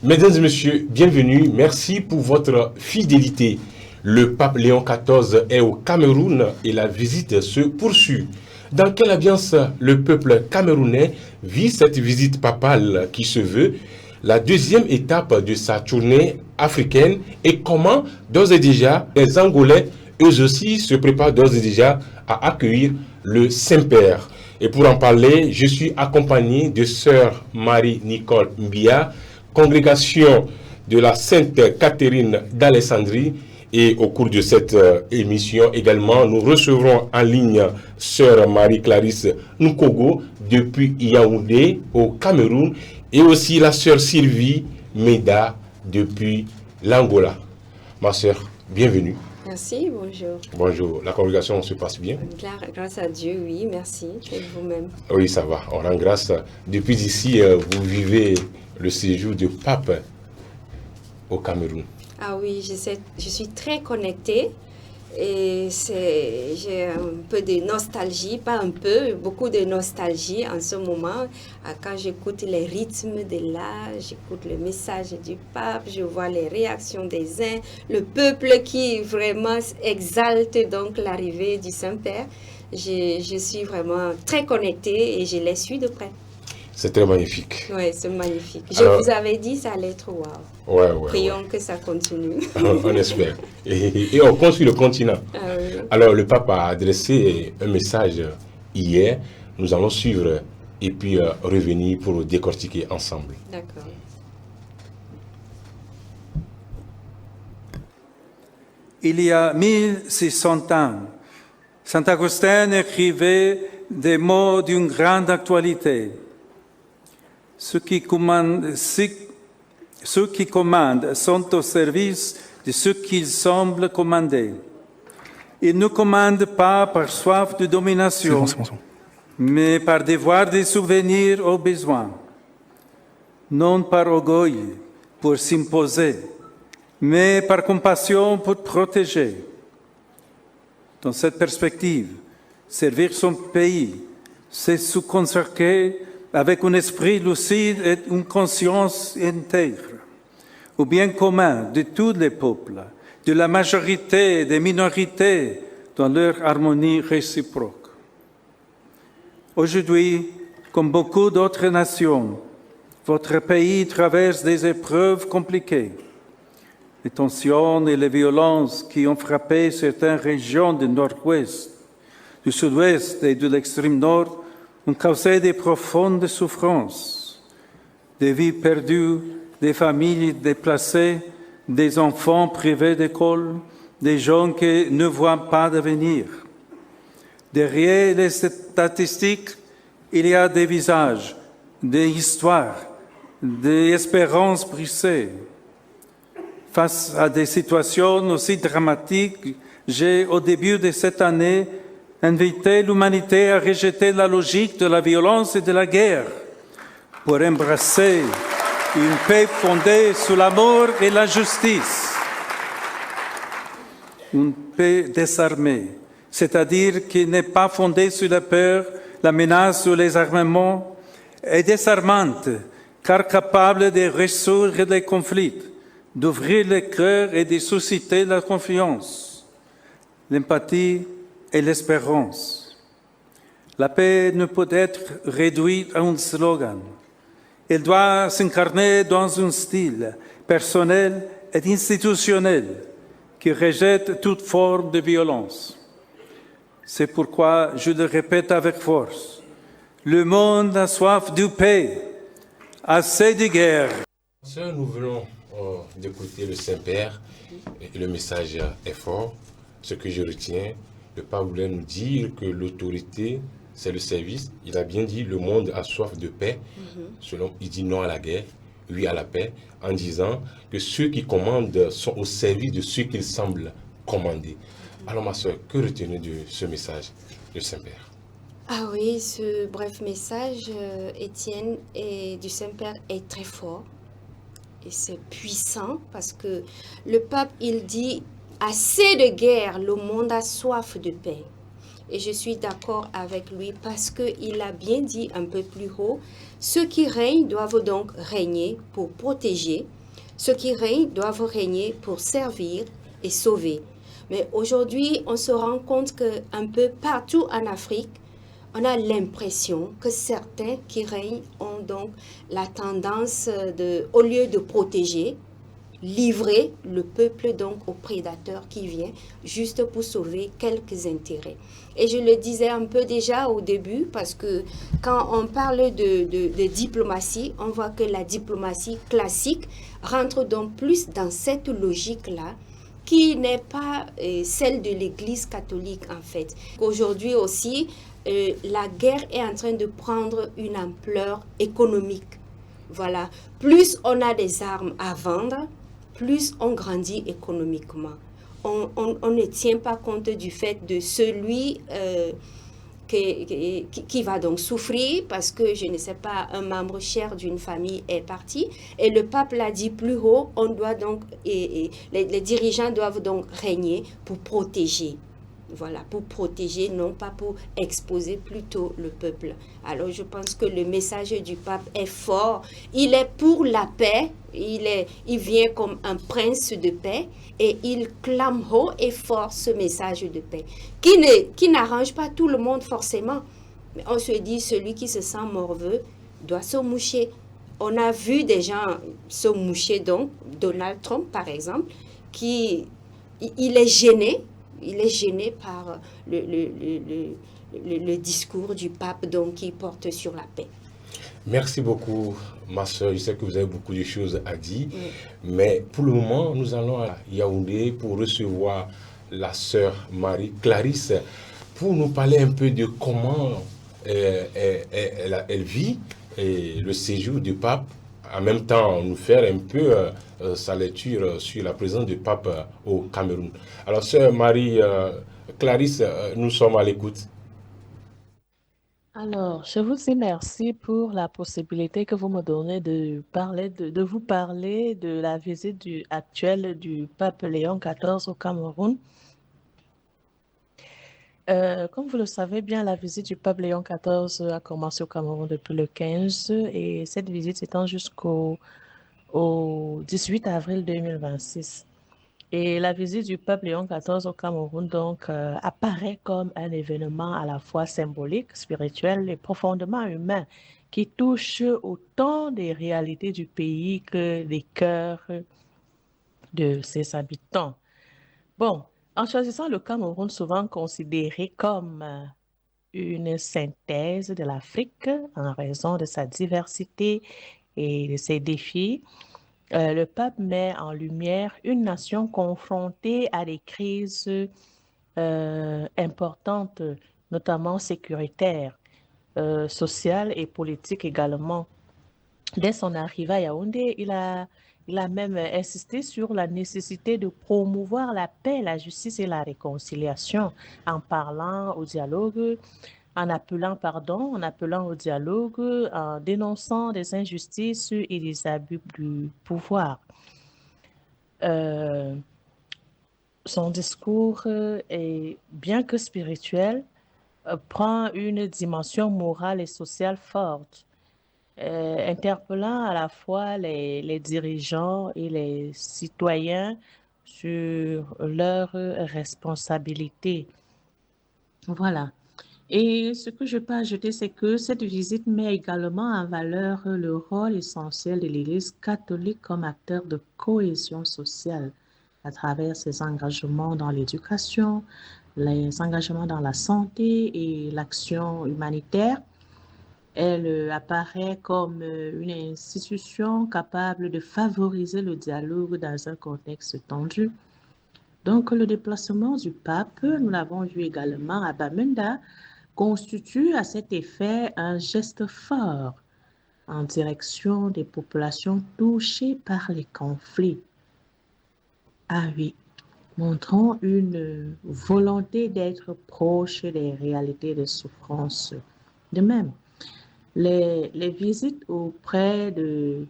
Mesdames et messieurs, bienvenue. Merci pour votre fidélité. Le pape Léon XIV est au Cameroun et la visite se poursuit. Dans quelle ambiance le peuple camerounais vit cette visite papale qui se veut la deuxième étape de sa tournée africaine et comment d'ores et déjà les Angolais eux aussi se préparent d'ores et déjà à accueillir le Saint-Père. Et pour en parler, je suis accompagné de sœur Marie-Nicole Mbia, congrégation de la Sainte Catherine d'Alexandrie. Et au cours de cette émission également, nous recevrons en ligne sœur Marie-Clarisse Nkogo depuis Yaoundé au Cameroun et aussi la sœur Sylvie Meda depuis l'Angola. Ma sœur, bienvenue. Merci, bonjour. Bonjour, la congrégation se passe bien? Grâce à Dieu, oui, merci. Et vous-même? Oui, ça va, on rend grâce. Depuis ici, vous vivez le séjour du pape au Cameroun. Ah oui, je suis très connectée et j'ai un peu de nostalgie, pas un peu, beaucoup de nostalgie en ce moment. Quand j'écoute les rythmes de là, j'écoute le message du pape, je vois les réactions des uns, le peuple qui vraiment exalte donc l'arrivée du Saint-Père. Je suis vraiment très connectée et je les suis de près. C'est très magnifique. Oui, c'est magnifique. Alors, je vous avais dit, ça allait être wow. Ouais, Prions que ça continue. On espère. Et on construit le continent. Ah, oui. Alors, le pape a adressé un message hier. Nous allons suivre et puis revenir pour le décortiquer ensemble. D'accord. Il y a 1600 ans, Saint Augustin écrivait des mots d'une grande actualité. Ceux qui commandent sont au service de ceux qu'ils semblent commander. Ils ne commandent pas par soif de domination, mais par devoir de souvenir aux besoins. Non par orgueil pour s'imposer, mais par compassion pour protéger. Dans cette perspective, servir son pays, c'est se consacrer avec un esprit lucide et une conscience intègre, au bien commun de tous les peuples, de la majorité et des minorités dans leur harmonie réciproque. Aujourd'hui, comme beaucoup d'autres nations, votre pays traverse des épreuves compliquées. Les tensions et les violences qui ont frappé certaines régions du nord-ouest, du sud-ouest et de l'extrême nord ont causé de profondes souffrances, des vies perdues, des familles déplacées, des enfants privés d'école, des gens qui ne voient pas d'avenir. Derrière les statistiques, il y a des visages, des histoires, des espérances brisées. Face à des situations aussi dramatiques, j'ai, au début de cette année, invité l'humanité à rejeter la logique de la violence et de la guerre pour embrasser une paix fondée sur l'amour et la justice. Une paix désarmée, c'est-à-dire qui n'est pas fondée sur la peur, la menace ou les armements, et désarmante, car capable de résoudre les conflits, d'ouvrir le cœur et de susciter la confiance, l'empathie et l'espérance. La paix ne peut être réduite à un slogan. Elle doit s'incarner dans un style personnel et institutionnel qui rejette toute forme de violence. C'est pourquoi je le répète avec force. Le monde a soif de paix, assez de guerre. Sœur, nous venons d'écouter le Saint-Père et le message est fort. Ce que je retiens, le pape voulait nous dire que l'autorité, c'est le service. Il a bien dit le monde a soif de paix. Il dit non à la guerre, oui à la paix, en disant que ceux qui commandent sont au service de ceux qu'ils semblent commander. Alors ma soeur, que retenez de ce message du Saint-Père? Ah oui, ce bref message, Étienne, et du Saint-Père est très fort. Et c'est puissant parce que le pape, il dit assez de guerre, le monde a soif de paix. Et je suis d'accord avec lui parce qu'il a bien dit un peu plus haut, ceux qui règnent doivent donc régner pour protéger Ceux qui règnent doivent régner pour servir et sauver. Mais aujourd'hui, on se rend compte qu'un peu partout en Afrique, on a l'impression que certains qui règnent ont donc la tendance au lieu de protéger, livrer le peuple donc aux prédateurs qui viennent juste pour sauver quelques intérêts. Et je le disais un peu déjà au début parce que quand on parle de diplomatie, on voit que la diplomatie classique rentre donc plus dans cette logique-là qui n'est pas celle de l'Église catholique en fait. Aujourd'hui aussi, la guerre est en train de prendre une ampleur économique. Voilà, plus on a des armes à vendre, plus on grandit économiquement. On ne tient pas compte du fait de celui qui va donc souffrir parce que, je ne sais pas, un membre cher d'une famille est parti. Et le pape l'a dit plus haut, on doit donc, les dirigeants doivent donc régner pour protéger. Voilà, pour protéger, non pas pour exposer plutôt le peuple. Alors je pense que le message du pape est fort. Il est pour la paix, il vient comme un prince de paix et il clame haut et fort ce message de paix qui n'arrange pas tout le monde forcément. Mais on se dit, celui qui se sent morveux doit se moucher. On a vu des gens se moucher, donc Donald Trump par exemple, il est gêné. Il est gêné par le discours du pape donc, qui porte sur la paix. Merci beaucoup, ma soeur. Je sais que vous avez beaucoup de choses à dire. Mais pour le moment, nous allons à Yaoundé pour recevoir la sœur Marie Clarisse pour nous parler un peu de comment elle vit le séjour du pape. En même temps, nous faire un peu sa lecture sur la présence du pape au Cameroun. Alors, sœur Marie Clarisse, nous sommes à l'écoute. Alors, je vous dis merci pour la possibilité que vous me donnez de vous parler de la visite actuelle du pape Léon XIV au Cameroun. Comme vous le savez bien, la visite du pape Léon XIV a commencé au Cameroun depuis le 15 et cette visite s'étend jusqu'au 18 avril 2026. Et la visite du pape Léon XIV au Cameroun donc apparaît comme un événement à la fois symbolique, spirituel et profondément humain qui touche autant des réalités du pays que des cœurs de ses habitants. Bon, en choisissant le Cameroun, souvent considéré comme une synthèse de l'Afrique en raison de sa diversité et de ses défis, le pape met en lumière une nation confrontée à des crises importantes, notamment sécuritaires, sociales et politiques également. Dès son arrivée à Yaoundé, il a même insisté sur la nécessité de promouvoir la paix, la justice et la réconciliation en parlant au dialogue, en appelant au dialogue, en dénonçant des injustices et des abus du pouvoir. Son discours, bien que spirituel, prend une dimension morale et sociale forte, interpellant à la fois les dirigeants et les citoyens sur leurs responsabilités. Voilà. Et ce que je peux ajouter, c'est que cette visite met également en valeur le rôle essentiel de l'Église catholique comme acteur de cohésion sociale à travers ses engagements dans l'éducation, les engagements dans la santé et l'action humanitaire. Elle apparaît comme une institution capable de favoriser le dialogue dans un contexte tendu. Donc, le déplacement du pape, nous l'avons vu également à Bamenda, constitue à cet effet un geste fort en direction des populations touchées par les conflits. Ah oui, montrant une volonté d'être proche des réalités de souffrance. De même, les visites auprès des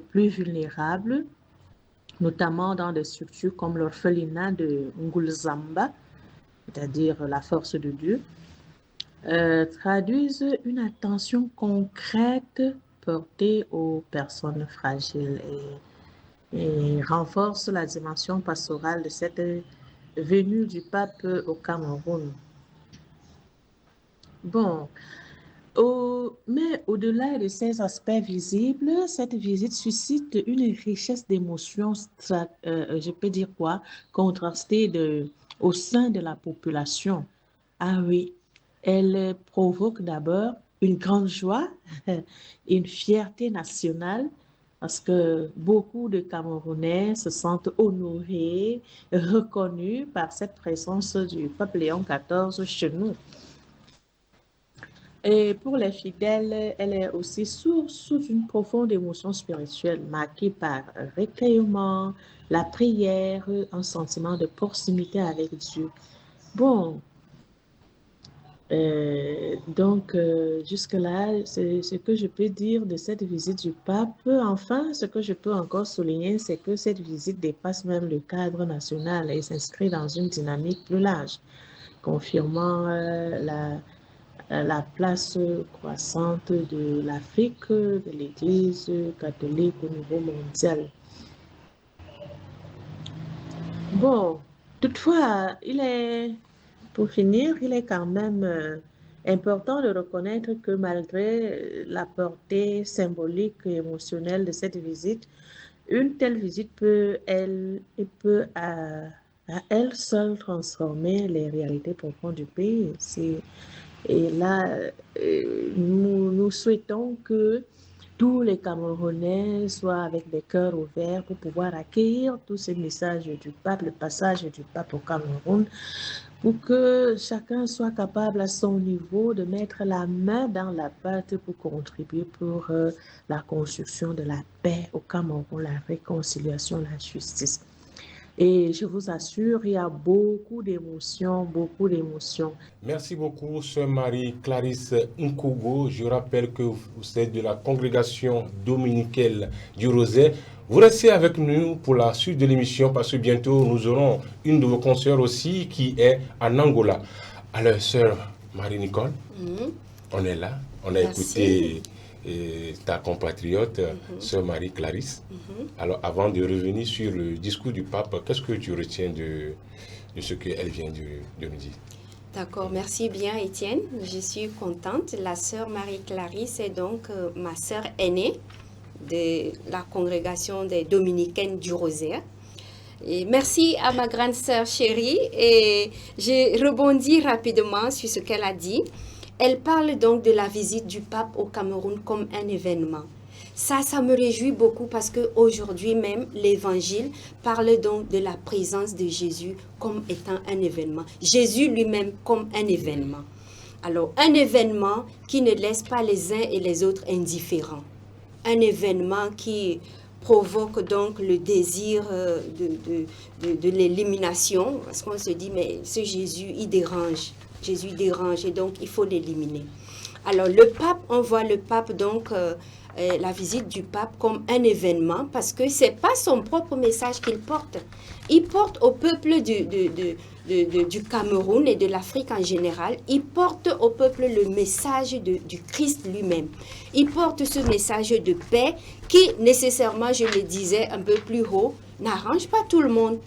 plus vulnérables, notamment dans des structures comme l'orphelinat de Ngulzamba, c'est-à-dire la force de Dieu, traduisent une attention concrète portée aux personnes fragiles et renforce la dimension pastorale de cette venue du pape au Cameroun. Bon, mais au-delà de ces aspects visibles, cette visite suscite une richesse d'émotions, je peux dire quoi, contrastées au sein de la population. Ah oui, elle provoque d'abord une grande joie, une fierté nationale, parce que beaucoup de Camerounais se sentent honorés, reconnus par cette présence du pape Léon XIV chez nous. Et pour les fidèles, elle est aussi sous une profonde émotion spirituelle, marquée par un recueillement, la prière, un sentiment de proximité avec Dieu. Bon, jusque-là, c'est ce que je peux dire de cette visite du pape. Enfin, ce que je peux encore souligner, c'est que cette visite dépasse même le cadre national et s'inscrit dans une dynamique plus large, confirmant la place croissante de l'Afrique, de l'Église catholique au niveau mondial. Bon, toutefois, pour finir, il est quand même important de reconnaître que malgré la portée symbolique et émotionnelle de cette visite, une telle visite peut à elle seule transformer les réalités profondes du pays. Et là, nous souhaitons que tous les Camerounais soient avec des cœurs ouverts pour pouvoir accueillir tous ces messages du pape, le passage du pape au Cameroun, pour que chacun soit capable à son niveau de mettre la main dans la pâte pour contribuer pour la construction de la paix au Cameroun, la réconciliation, la justice. Et je vous assure, il y a beaucoup d'émotions, beaucoup d'émotions. Merci beaucoup, Sœur Marie-Clarisse Nkogo. Je rappelle que vous êtes de la congrégation dominicaine du Rosaire. Vous restez avec nous pour la suite de l'émission parce que bientôt nous aurons une de vos consoeurs aussi qui est en Angola. Alors, Sœur Marie-Nicole, on est là. On a écouté ta compatriote, Sœur Marie-Clarisse. Alors, avant de revenir sur le discours du pape, qu'est-ce que tu retiens de ce qu'elle vient de nous dire? D'accord, merci bien Étienne. Je suis contente. La sœur Marie-Clarisse est donc ma sœur aînée de la congrégation des Dominicaines du Rosaire. Et merci à ma grande sœur chérie. Et j'ai rebondi rapidement sur ce qu'elle a dit. Elle parle donc de la visite du pape au Cameroun comme un événement. Ça me réjouit beaucoup parce qu'aujourd'hui même, l'Évangile parle donc de la présence de Jésus comme étant un événement. Jésus lui-même comme un événement. Alors, un événement qui ne laisse pas les uns et les autres indifférents. Un événement qui provoque donc le désir de l'élimination parce qu'on se dit, mais ce Jésus, il dérange. Jésus dérange et donc il faut l'éliminer. Alors, le pape, on voit le pape donc... la visite du pape comme un événement parce que ce n'est pas son propre message qu'il porte. Il porte au peuple du Cameroun et de l'Afrique en général, il porte au peuple le message du Christ lui-même. Il porte ce message de paix qui, nécessairement, je le disais un peu plus haut, n'arrange pas tout le monde.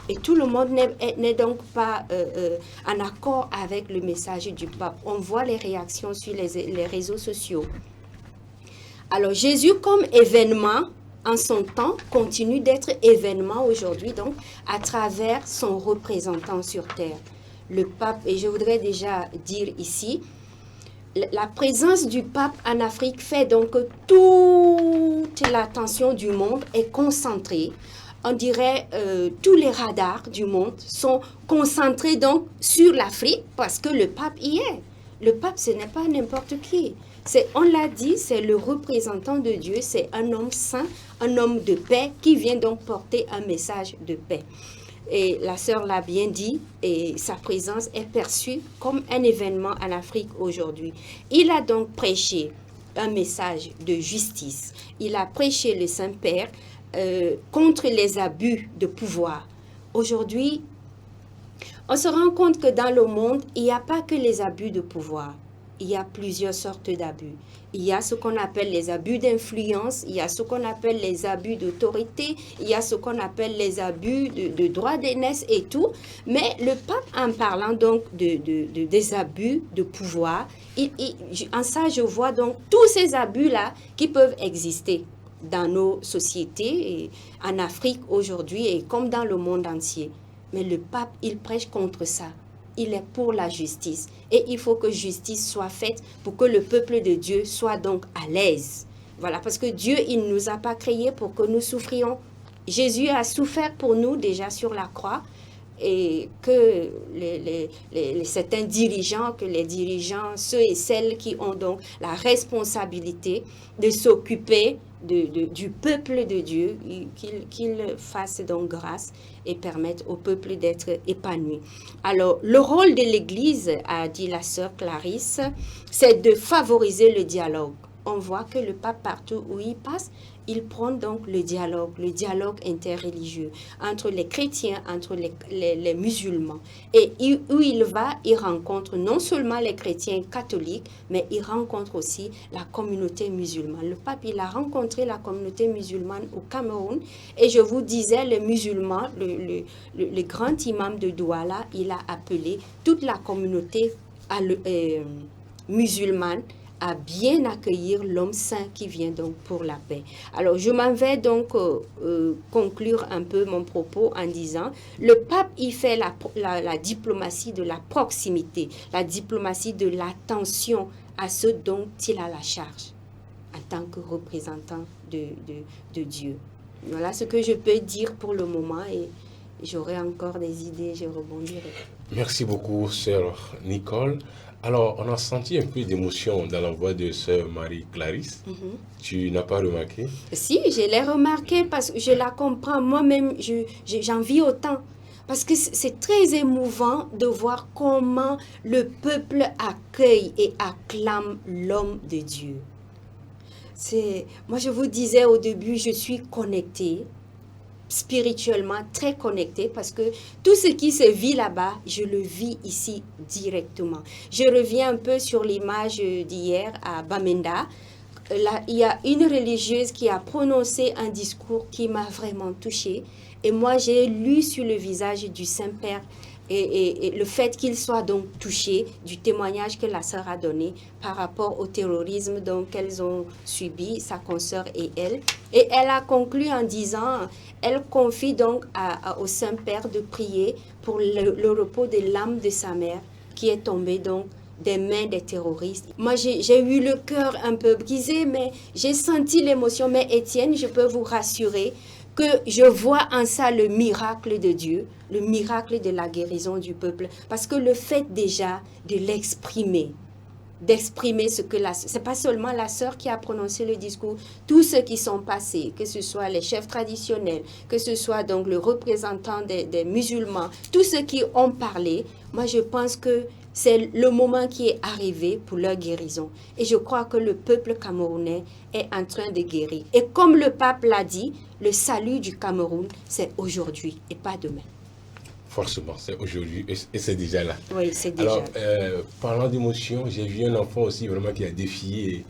Et tout le monde n'est donc pas en accord avec le message du pape. On voit les réactions sur les réseaux sociaux. Alors, Jésus comme événement, en son temps, continue d'être événement aujourd'hui, donc, à travers son représentant sur terre, le pape. Et je voudrais déjà dire ici, la présence du pape en Afrique fait donc que toute l'attention du monde est concentrée. On dirait tous les radars du monde sont concentrés donc sur l'Afrique parce que le pape y est. Le pape, ce n'est pas n'importe qui. On l'a dit, c'est le représentant de Dieu, c'est un homme saint, un homme de paix qui vient donc porter un message de paix. Et la sœur l'a bien dit, et sa présence est perçue comme un événement en Afrique aujourd'hui. Il a donc prêché un message de justice. Il a prêché le Saint-Père contre les abus de pouvoir. Aujourd'hui, on se rend compte que dans le monde, il n'y a pas que les abus de pouvoir. il y a plusieurs sortes d'abus. Il y a ce qu'on appelle les abus d'influence, il y a ce qu'on appelle les abus d'autorité, il y a ce qu'on appelle les abus de droit d'aînesse et tout. Mais le pape, en parlant donc des abus de pouvoir, en ça, je vois donc tous ces abus-là qui peuvent exister dans nos sociétés, et en Afrique aujourd'hui et comme dans le monde entier. Mais le pape, il prêche contre ça. Il est pour la justice. Et il faut que justice soit faite pour que le peuple de Dieu soit donc à l'aise. Voilà, parce que Dieu, il ne nous a pas créés pour que nous souffrions. Jésus a souffert pour nous déjà sur la croix. Et que certains dirigeants, ceux et celles qui ont donc la responsabilité de s'occuper du peuple de Dieu, qu'ils fassent donc grâce et permettent au peuple d'être épanoui. Alors, le rôle de l'Église, a dit la sœur Clarisse, c'est de favoriser le dialogue. On voit que le pape, partout où il passe, il prend donc le dialogue interreligieux entre les chrétiens, entre les musulmans. Et où il va, il rencontre non seulement les chrétiens catholiques, mais il rencontre aussi la communauté musulmane. Le pape, il a rencontré la communauté musulmane au Cameroun. Et je vous disais, les musulmans, le grand imam de Douala, il a appelé toute la communauté musulmane à bien accueillir l'homme saint qui vient donc pour la paix. Alors, je m'en vais donc conclure un peu mon propos en disant, le pape, il fait la diplomatie de la proximité, la diplomatie de l'attention à ceux dont il a la charge en tant que représentant de Dieu. Voilà ce que je peux dire pour le moment et j'aurai encore des idées, je rebondirai. Merci beaucoup, sœur Nicole. Alors, on a senti un peu d'émotion dans la voix de sœur Marie-Clarisse. Tu n'as pas remarqué? Si, je l'ai remarqué parce que je la comprends. Moi-même, j'en vis autant. Parce que c'est très émouvant de voir comment le peuple accueille et acclame l'homme de Dieu. Moi, je vous disais au début, je suis connectée, spirituellement très connectée, parce que tout ce qui se vit là-bas, je le vis ici directement. Je reviens un peu sur l'image d'hier à Bamenda. Là, il y a une religieuse qui a prononcé un discours qui m'a vraiment touchée. Et moi, j'ai lu sur le visage du Saint-Père et le fait qu'il soit donc touché du témoignage que la sœur a donné par rapport au terrorisme qu'elles ont subi, sa consoeur et elle. Et elle a conclu en disant, elle confie donc au Saint-Père de prier pour le repos de l'âme de sa mère qui est tombée donc des mains des terroristes. Moi, j'ai eu le cœur un peu brisé, mais j'ai senti l'émotion. Mais Étienne, je peux vous rassurer que je vois en ça le miracle de Dieu, le miracle de la guérison du peuple. Parce que le fait déjà de l'exprimer, d'exprimer ce que c'est pas seulement la sœur qui a prononcé le discours, tous ceux qui sont passés, que ce soit les chefs traditionnels, que ce soit donc le représentant des musulmans, tous ceux qui ont parlé, moi je pense que c'est le moment qui est arrivé pour leur guérison. Et je crois que le peuple camerounais est en train de guérir. Et comme le pape l'a dit, le salut du Cameroun, c'est aujourd'hui et pas demain. Forcément, c'est aujourd'hui et c'est déjà là. Oui, c'est déjà là. Alors, parlant d'émotion, j'ai vu un enfant aussi vraiment qui a défié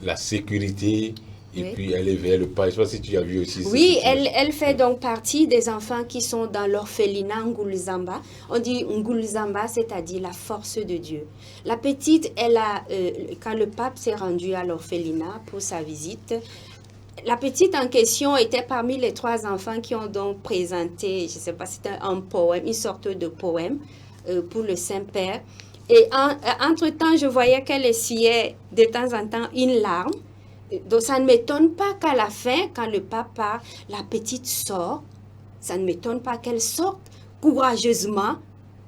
la sécurité. Et oui. Puis elle est vers le pas. Je ne sais pas si tu as vu aussi. Oui, elle fait donc partie des enfants qui sont dans l'orphelinat Ngulzamba. On dit Ngulzamba, c'est-à-dire la force de Dieu. La petite, quand le pape s'est rendu à l'orphelinat pour sa visite, la petite en question était parmi les 3 enfants qui ont donc présenté, je ne sais pas, c'était un poème, une sorte de poème pour le Saint-Père. Et entre-temps, je voyais qu'elle essuyait de temps en temps une larme. Donc, ça ne m'étonne pas qu'à la fin, quand le pape part, la petite sort. Ça ne m'étonne pas qu'elle sorte courageusement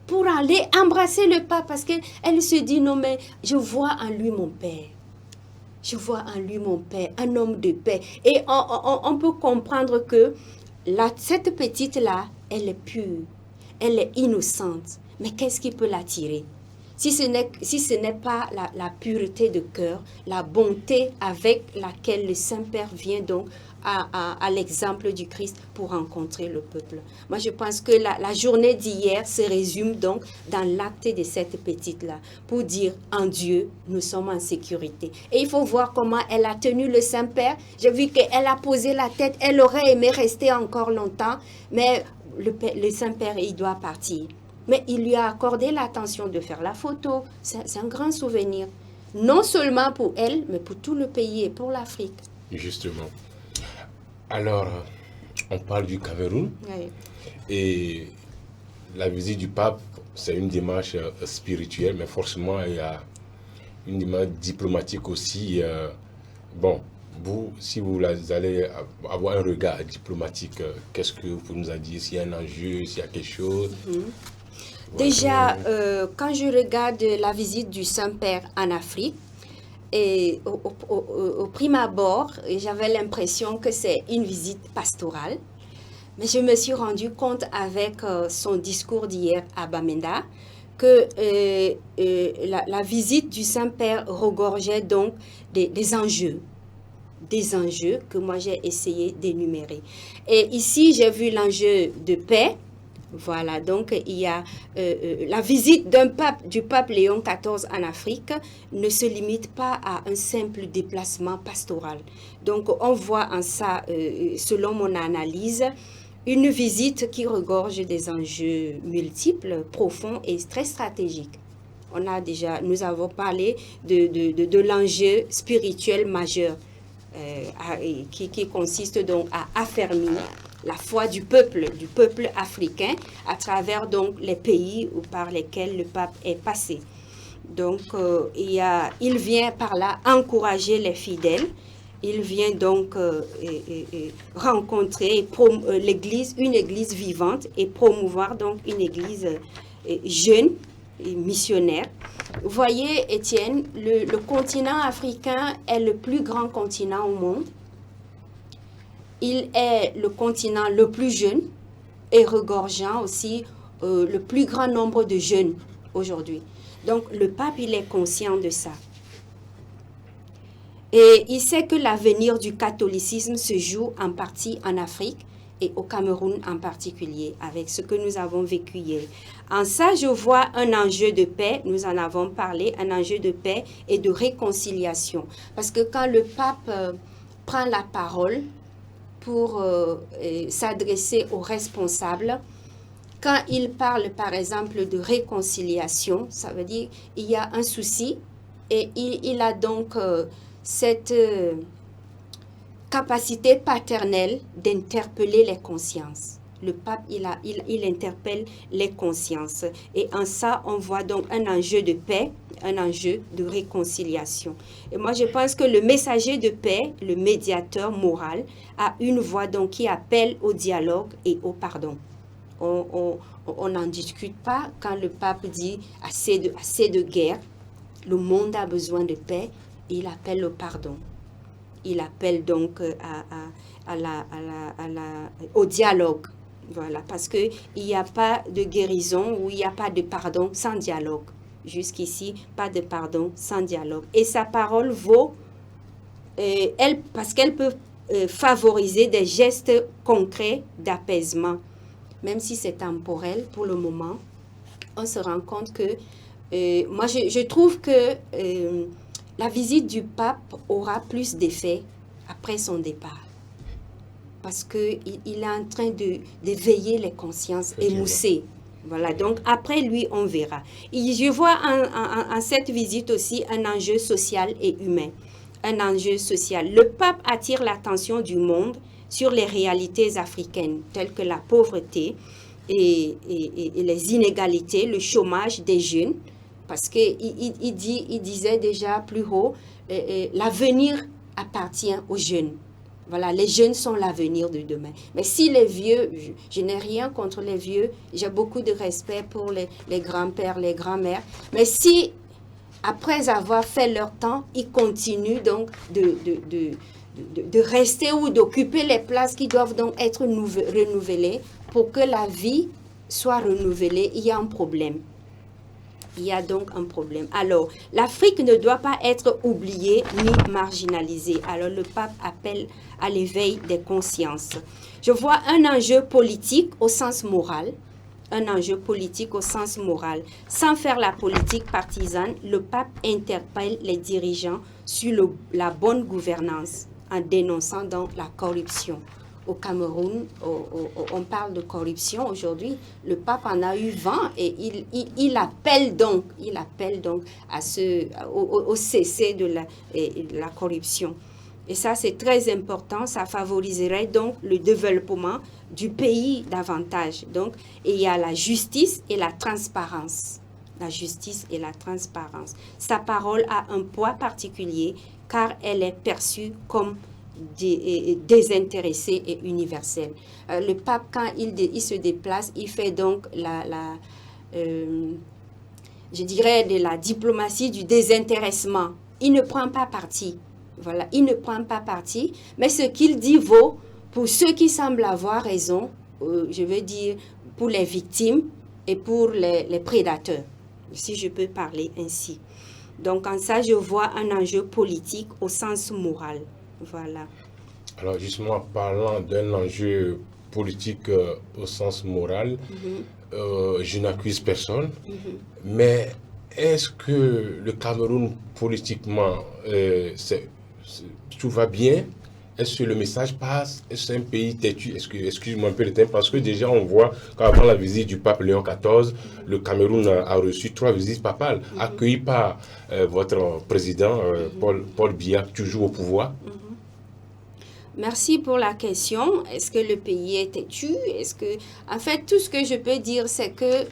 pour aller embrasser le pape parce qu'elle se dit, non mais je vois en lui mon père. Je vois en lui mon père, un homme de paix. Et on peut comprendre que cette petite-là, elle est pure, elle est innocente. Mais qu'est-ce qui peut l'attirer ? Si ce n'est pas la pureté de cœur, la bonté avec laquelle le Saint-Père vient donc à l'exemple du Christ pour rencontrer le peuple. Moi, je pense que la journée d'hier se résume donc dans l'acte de cette petite-là, pour dire en Dieu, nous sommes en sécurité. Et il faut voir comment elle a tenu le Saint-Père. J'ai vu qu'elle a posé la tête, elle aurait aimé rester encore longtemps, mais le Saint-Père, il doit partir. Mais il lui a accordé l'attention de faire la photo. C'est un grand souvenir. Non seulement pour elle, mais pour tout le pays et pour l'Afrique. Justement. Alors, on parle du Cameroun. Oui. Et la visite du pape, c'est une démarche spirituelle, mais forcément, il y a une démarche diplomatique aussi. Bon, vous, si vous allez avoir un regard diplomatique, qu'est-ce que vous nous avez dit? S'il y a un enjeu, s'il y a quelque chose? Déjà, quand je regarde la visite du Saint-Père en Afrique, et au prime abord, j'avais l'impression que c'est une visite pastorale. Mais je me suis rendu compte avec son discours d'hier à Bamenda que la visite du Saint-Père regorgeait donc des enjeux que moi j'ai essayé d'énumérer. Et ici, j'ai vu l'enjeu de paix. Voilà, donc il y a la visite du pape Léon XIV en Afrique ne se limite pas à un simple déplacement pastoral. Donc on voit en ça, selon mon analyse, une visite qui regorge des enjeux multiples, profonds et très stratégiques. Nous avons parlé de l'enjeu spirituel majeur qui consiste donc à affermir la foi du peuple africain à travers donc les pays par lesquels le pape est passé. Donc il vient par là encourager les fidèles. Il vient donc rencontrer une église vivante et promouvoir donc une église jeune et missionnaire. Vous voyez, Étienne, le continent africain est le plus grand continent au monde. Il est le continent le plus jeune et regorgeant aussi le plus grand nombre de jeunes aujourd'hui. Donc le pape, il est conscient de ça. Et il sait que l'avenir du catholicisme se joue en partie en Afrique et au Cameroun en particulier, avec ce que nous avons vécu hier. En ça, je vois un enjeu de paix, nous en avons parlé, un enjeu de paix et de réconciliation. Parce que quand le pape prend la parole pour s'adresser aux responsables, quand il parle par exemple de réconciliation, ça veut dire qu'il y a un souci et il a donc cette capacité paternelle d'interpeller les consciences. Le pape, il interpelle les consciences. Et en ça, on voit donc un enjeu de paix, un enjeu de réconciliation. Et moi, je pense que le messager de paix, le médiateur moral, a une voix donc qui appelle au dialogue et au pardon. On n'en discute pas quand le pape dit assez de guerre, le monde a besoin de paix, il appelle au pardon. Il appelle donc au dialogue. Voilà, parce qu'il n'y a pas de guérison ou il n'y a pas de pardon sans dialogue. Jusqu'ici, pas de pardon sans dialogue. Et sa parole vaut, parce qu'elle peut favoriser des gestes concrets d'apaisement. Même si c'est temporel pour le moment, on se rend compte que, moi je trouve que la visite du pape aura plus d'effet après son départ. Parce qu'il est en train d'éveiller les consciences émoussées. Voilà, donc après lui, on verra. Et je vois en cette visite aussi un enjeu social et humain. Un enjeu social. Le pape attire l'attention du monde sur les réalités africaines, telles que la pauvreté et les inégalités, le chômage des jeunes. Parce qu'il disait déjà plus haut, l'avenir appartient aux jeunes. Voilà, les jeunes sont l'avenir de demain. Mais si les vieux, je n'ai rien contre les vieux, j'ai beaucoup de respect pour les grands-pères, les grands-mères. Mais si, après avoir fait leur temps, ils continuent donc de rester ou d'occuper les places qui doivent donc être renouvelées pour que la vie soit renouvelée, il y a un problème. Il y a donc un problème. Alors, l'Afrique ne doit pas être oubliée ni marginalisée. Alors, le pape appelle à l'éveil des consciences. Je vois un enjeu politique au sens moral. Un enjeu politique au sens moral. Sans faire la politique partisane, le pape interpelle les dirigeants sur la bonne gouvernance en dénonçant donc la corruption. Au Cameroun, on parle de corruption aujourd'hui. Le pape en a eu vent et il appelle donc au cessez de la corruption. Et ça, c'est très important. Ça favoriserait donc le développement du pays davantage. Donc, et il y a la justice et la transparence. La justice et la transparence. Sa parole a un poids particulier car elle est perçue comme désintéressé et universel. Le pape, quand il se déplace, il fait donc je dirais de la diplomatie du désintéressement. Il ne prend pas parti. Voilà, il ne prend pas parti, mais ce qu'il dit vaut pour ceux qui semblent avoir raison, je veux dire pour les victimes et pour les prédateurs, si je peux parler ainsi. Donc en ça, je vois un enjeu politique au sens moral. Voilà. Alors justement, parlant d'un enjeu politique au sens moral, je n'accuse personne, mais est-ce que le Cameroun politiquement, tout va bien? Est-ce que le message passe? Est-ce que c'est un pays têtu? Excuse-moi un peu le terme, parce que déjà on voit qu'avant la visite du pape Léon XIV, le Cameroun a reçu 3 visites papales, accueillies par votre président Paul Biya, toujours au pouvoir. Merci pour la question. Est-ce que le pays est têtu? En fait, tout ce que je peux dire, c'est que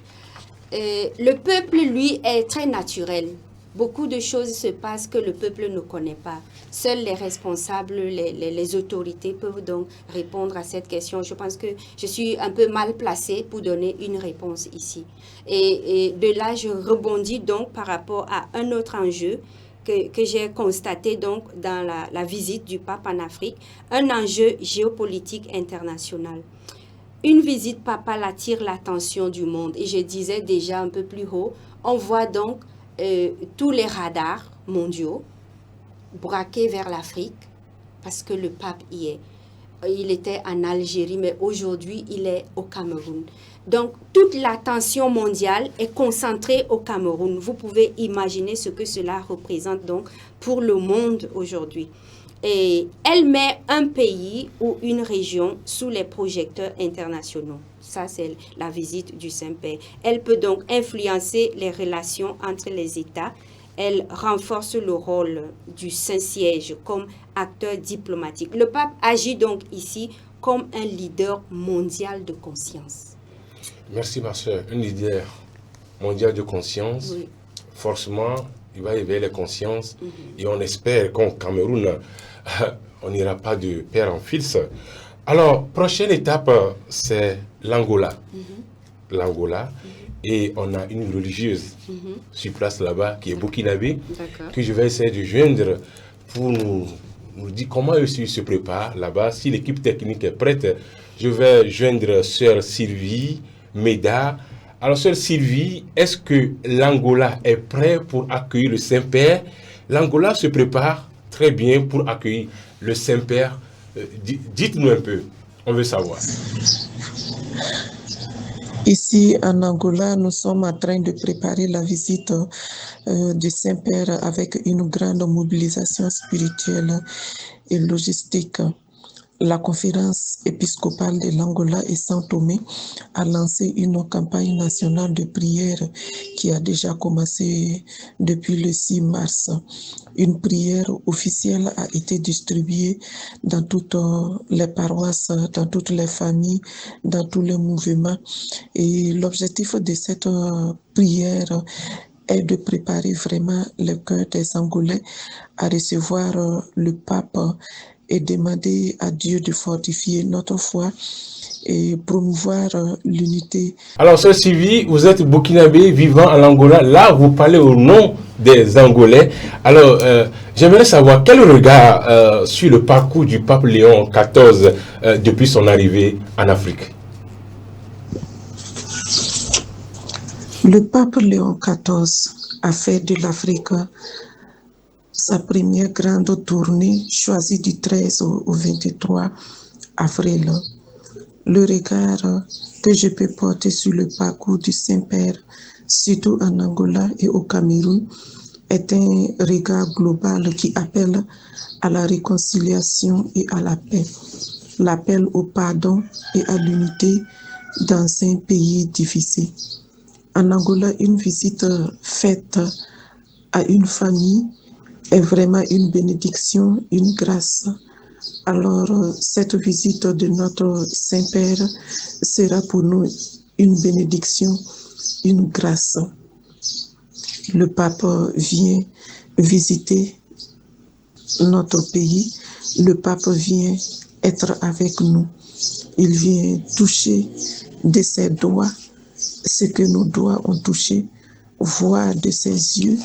le peuple, lui, est très naturel. Beaucoup de choses se passent que le peuple ne connaît pas. Seuls les responsables, les autorités peuvent donc répondre à cette question. Je pense que je suis un peu mal placée pour donner une réponse ici. Et de là, je rebondis donc par rapport à un autre enjeu que j'ai constaté donc dans la visite du pape en Afrique, un enjeu géopolitique international. Une visite papale attire l'attention du monde. Et je disais déjà un peu plus haut, on voit donc tous les radars mondiaux braqués vers l'Afrique parce que le pape y est. Il était en Algérie, mais aujourd'hui, il est au Cameroun. Donc, toute l'attention mondiale est concentrée au Cameroun. Vous pouvez imaginer ce que cela représente donc pour le monde aujourd'hui. Et elle met un pays ou une région sous les projecteurs internationaux. Ça, c'est la visite du Saint-Père. Elle peut donc influencer les relations entre les États. Elle renforce le rôle du Saint-Siège comme acteur diplomatique. Le pape agit donc ici comme un leader mondial de conscience. Merci ma soeur. Un leader mondial de conscience, oui. Forcément, il va éveiller les consciences et on espère qu'au Cameroun, on n'ira pas de père en fils. Alors, prochaine étape, c'est l'Angola. L'Angola. Et on a une religieuse sur place là-bas, qui est burkinabé, que je vais essayer de joindre pour nous dire comment eux se préparent là-bas. Si l'équipe technique est prête, je vais joindre sœur Sylvie Méda. Alors, sœur Sylvie, est-ce que l'Angola est prêt pour accueillir le Saint-Père? L'Angola se prépare très bien pour accueillir le Saint-Père. Dites-nous un peu, on veut savoir. Ici, en Angola, nous sommes en train de préparer la visite du Saint-Père avec une grande mobilisation spirituelle et logistique. La conférence épiscopale de l'Angola et Saint-Thomé a lancé une campagne nationale de prière qui a déjà commencé depuis le 6 mars. Une prière officielle a été distribuée dans toutes les paroisses, dans toutes les familles, dans tous les mouvements. Et l'objectif de cette prière est de préparer vraiment le cœur des Angolais à recevoir le pape et demander à Dieu de fortifier notre foi et promouvoir l'unité. Alors, sœur Sylvie, vous êtes burkinabé vivant en Angola. Là, vous parlez au nom des Angolais. Alors, j'aimerais savoir quel regard sur le parcours du pape Léon XIV depuis son arrivée en Afrique. Le pape Léon XIV a fait de l'Afrique sa première grande tournée choisie du 13 au 23 avril. Le regard que je peux porter sur le parcours du Saint-Père, surtout en Angola et au Cameroun, est un regard global qui appelle à la réconciliation et à la paix, l'appel au pardon et à l'unité dans un pays difficile. En Angola, une visite faite à une famille est vraiment une bénédiction, une grâce. Alors, cette visite de notre Saint-Père sera pour nous une bénédiction, une grâce. Le pape vient visiter notre pays, le pape vient être avec nous. Il vient toucher de ses doigts ce que nos doigts ont touché, voir de ses yeux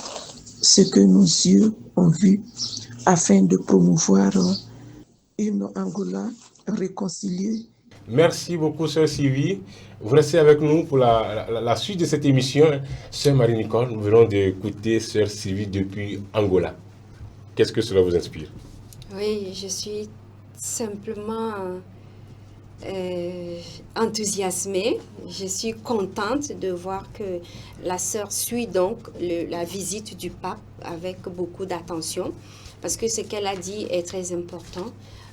ce que nos yeux ont vu, afin de promouvoir une Angola réconciliée. Merci beaucoup, Sœur Sylvie. Vous restez avec nous pour la suite de cette émission. Sœur Marie-Nicole, nous venons d'écouter Sœur Sylvie depuis Angola. Qu'est-ce que cela vous inspire? Oui, je suis simplement enthousiasmée. Je suis contente de voir que la sœur suit donc la visite du pape avec beaucoup d'attention, parce que ce qu'elle a dit est très important.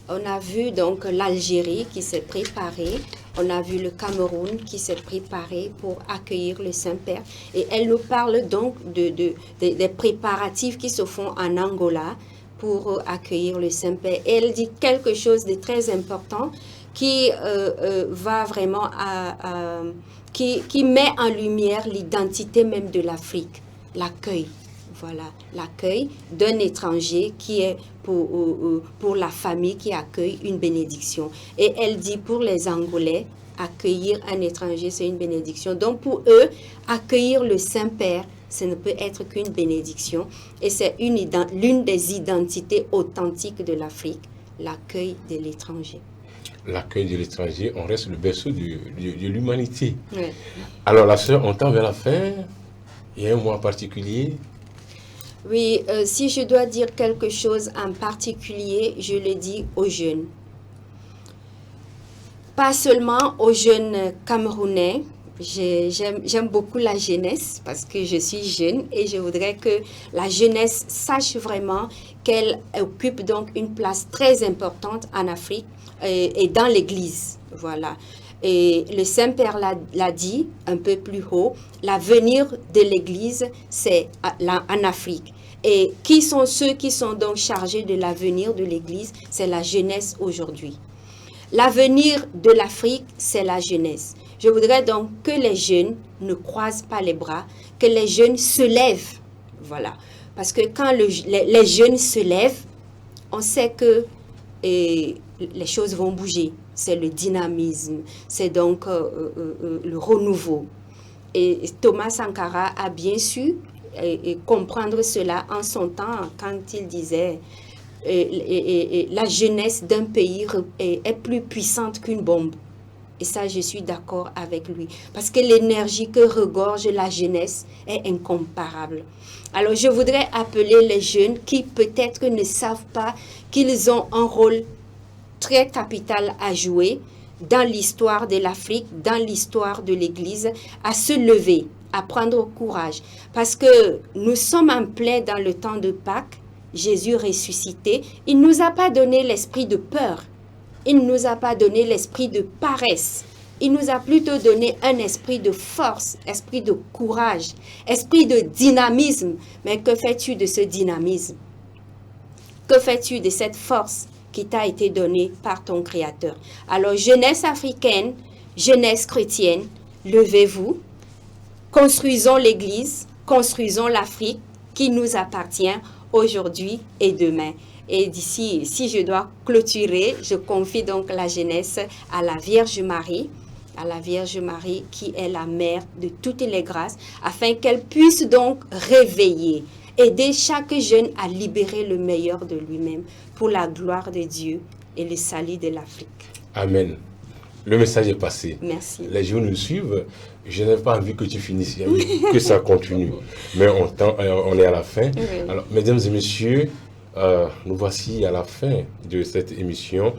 On a vu donc l'Algérie qui s'est préparée, on a vu le Cameroun qui s'est préparé pour accueillir le Saint-Père, et elle nous parle donc des préparatifs qui se font en Angola pour accueillir le Saint-Père. Et elle dit quelque chose de très important qui va vraiment qui met en lumière l'identité même de l'Afrique, l'accueil. Voilà, l'accueil d'un étranger qui est pour la famille qui accueille une bénédiction. Et elle dit pour les Angolais, accueillir un étranger, c'est une bénédiction. Donc pour eux, accueillir le Saint-Père, ce ne peut être qu'une bénédiction. Et c'est l'une des identités authentiques de l'Afrique, l'accueil de l'étranger. L'accueil de l'étranger, on reste le berceau de l'humanité. Ouais. Alors la sœur, on tend vers la fin. Il y a un mois particulier. Oui, si je dois dire quelque chose en particulier, je le dis aux jeunes. Pas seulement aux jeunes Camerounais. J'aime beaucoup la jeunesse parce que je suis jeune et je voudrais que la jeunesse sache vraiment qu'elle occupe donc une place très importante en Afrique et dans l'Église. Voilà. Et le Saint-Père l'a dit un peu plus haut, l'avenir de l'Église, c'est en Afrique. Et qui sont ceux qui sont donc chargés de l'avenir de l'Église? C'est la jeunesse aujourd'hui. L'avenir de l'Afrique, c'est la jeunesse. Je voudrais donc que les jeunes ne croisent pas les bras, que les jeunes se lèvent. Voilà. Parce que quand les jeunes se lèvent, on sait que les choses vont bouger. C'est le dynamisme, c'est donc le renouveau. Et Thomas Sankara a bien su comprendre cela en son temps quand il disait la jeunesse d'un pays est plus puissante qu'une bombe. Et ça, je suis d'accord avec lui. Parce que l'énergie que regorge la jeunesse est incomparable. Alors, je voudrais appeler les jeunes qui peut-être ne savent pas qu'ils ont un rôle très capital à jouer dans l'histoire de l'Afrique, dans l'histoire de l'Église, à se lever, à prendre courage. Parce que nous sommes en plein dans le temps de Pâques, Jésus ressuscité. Il ne nous a pas donné l'esprit de peur. Il ne nous a pas donné l'esprit de paresse. Il nous a plutôt donné un esprit de force, esprit de courage, esprit de dynamisme. Mais que fais-tu de ce dynamisme? Que fais-tu de cette force qui t'a été donnée par ton Créateur? Alors, jeunesse africaine, jeunesse chrétienne, levez-vous, construisons l'Église, construisons l'Afrique qui nous appartient aujourd'hui et demain. Et d'ici, si je dois clôturer, je confie donc la jeunesse à la Vierge Marie qui est la mère de toutes les grâces, afin qu'elle puisse donc réveiller, aider chaque jeune à libérer le meilleur de lui-même pour la gloire de Dieu et le salut de l'Afrique. Amen. Le message est passé. Merci. Les jours nous suivent. Je n'ai pas envie que tu finisses, que ça continue. Mais on est à la fin. Oui. Alors, mesdames et messieurs, nous voici à la fin de cette émission.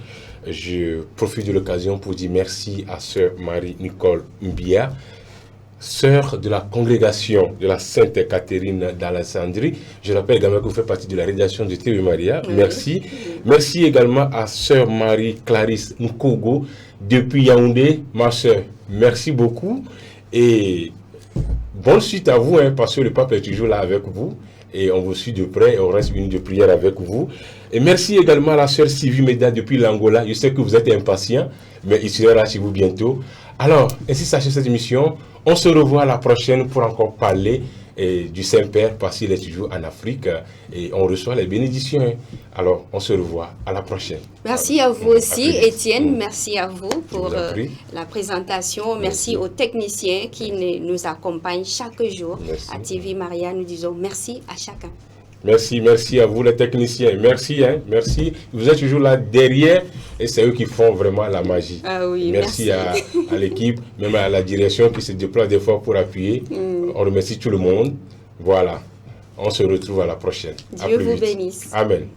Je profite de l'occasion pour dire merci à sœur Marie-Nicole Mbia, sœur de la congrégation de la Sainte Catherine d'Alexandrie. Je rappelle également que vous faites partie de la rédaction de TV Maria. Oui. Merci. Merci également à sœur Marie-Clarisse Nkogo depuis Yaoundé. Ma sœur, merci beaucoup. Et bonne suite à vous, parce que le pape est toujours là avec vous. Et on vous suit de près et on reste unis de prière avec vous. Et merci également à la sœur Sylvie Meda depuis l'Angola. Je sais que vous êtes impatient, mais il sera là chez vous bientôt. Alors, ainsi s'achève cette émission. On se revoit la prochaine pour encore parler du Saint-Père, parce qu'il est toujours en Afrique et on reçoit les bénédictions. Alors, on se revoit à la prochaine. Merci à vous aussi, Étienne. Merci à vous pour la présentation. Merci aux techniciens qui nous accompagnent chaque jour. Merci. À TV Maria, nous disons merci à chacun. Merci à vous les techniciens. Merci, merci. Vous êtes toujours là derrière et c'est eux qui font vraiment la magie. Ah oui, merci. à l'équipe, même à la direction qui se déplace des fois pour appuyer. On remercie tout le monde. Voilà. On se retrouve à la prochaine. Dieu vous bénisse. Amen.